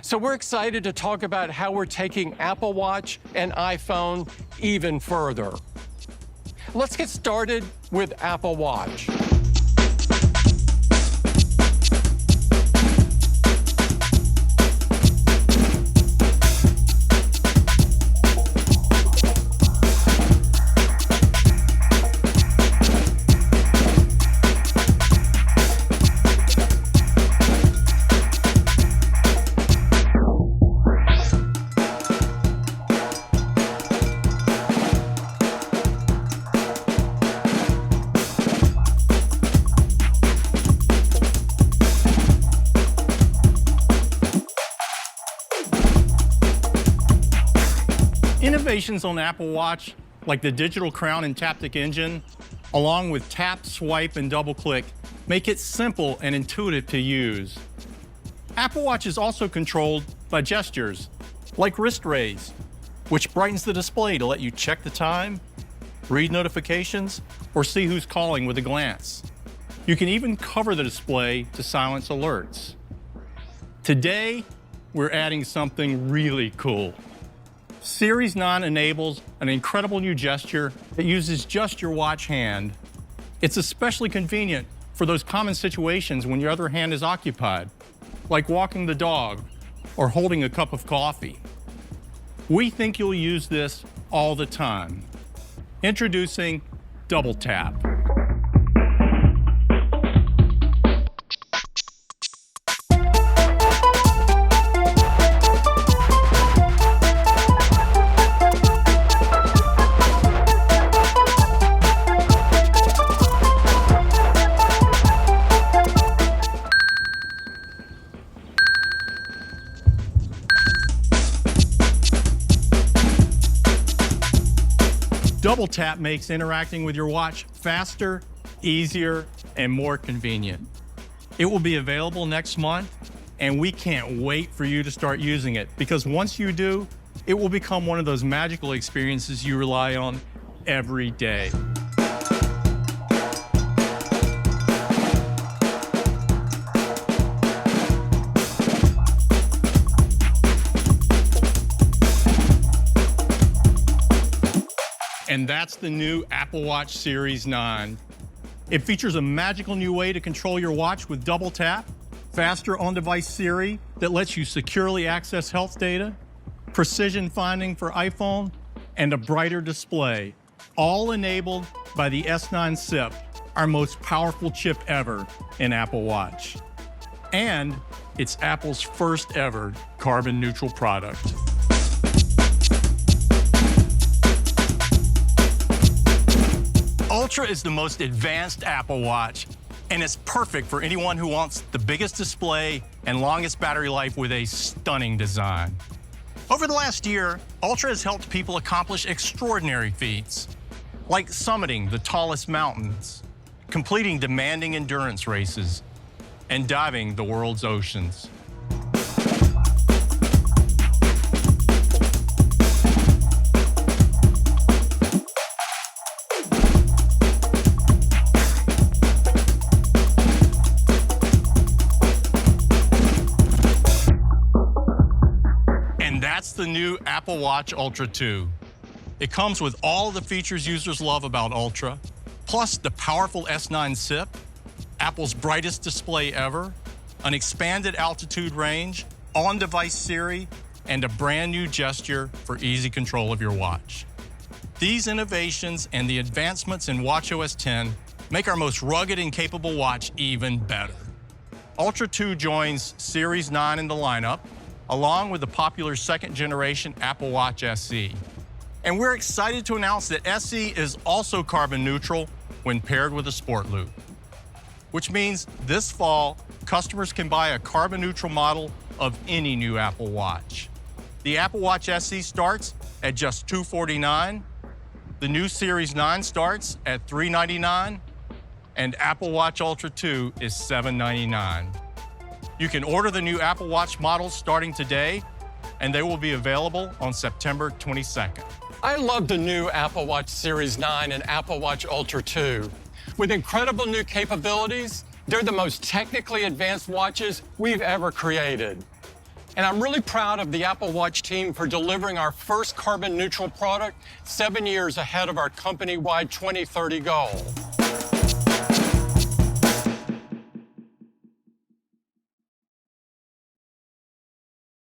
So we're excited to talk about how we're taking Apple Watch and iPhone even further. Let's get started with Apple Watch. Innovations on the Apple Watch, like the digital crown and taptic engine, along with tap, swipe, and double click, make it simple and intuitive to use. Apple Watch is also controlled by gestures, like wrist raise, which brightens the display to let you check the time, read notifications, or see who's calling with a glance. You can even cover the display to silence alerts. Today, we're adding something really cool. Series 9 enables an incredible new gesture that uses just your watch hand. It's especially convenient for those common situations when your other hand is occupied, like walking the dog or holding a cup of coffee. We think you'll use this all the time. Introducing Double Tap. Double Tap makes interacting with your watch faster, easier, and more convenient. It will be available next month, and we can't wait for you to start using it, because once you do, it will become one of those magical experiences you rely on every day. And that's the new Apple Watch Series 9. It features a magical new way to control your watch with Double Tap, faster on-device Siri that lets you securely access health data, precision finding for iPhone, and a brighter display, all enabled by the S9 SIP, our most powerful chip ever in Apple Watch. And it's Apple's first ever carbon neutral product. Ultra is the most advanced Apple Watch, and it's perfect for anyone who wants the biggest display and longest battery life with a stunning design. Over the last year, Ultra has helped people accomplish extraordinary feats, like summiting the tallest mountains, completing demanding endurance races, and diving the world's oceans. That's the new Apple Watch Ultra 2. It comes with all the features users love about Ultra, plus the powerful S9 SIP, Apple's brightest display ever, an expanded altitude range, on-device Siri, and a brand new gesture for easy control of your watch. These innovations and the advancements in watchOS 10 make our most rugged and capable watch even better. Ultra 2 joins Series 9 in the lineup, along with the popular second-generation Apple Watch SE. And we're excited to announce that SE is also carbon neutral when paired with a Sport Loop, which means this fall, customers can buy a carbon neutral model of any new Apple Watch. The Apple Watch SE starts at just $249, the new Series 9 starts at $399, and Apple Watch Ultra 2 is $799. You can order the new Apple Watch models starting today, and they will be available on September 22nd. I love the new Apple Watch Series 9 and Apple Watch Ultra 2. With incredible new capabilities, they're the most technically advanced watches we've ever created. And I'm really proud of the Apple Watch team for delivering our first carbon neutral product 7 years ahead of our company-wide 2030 goal.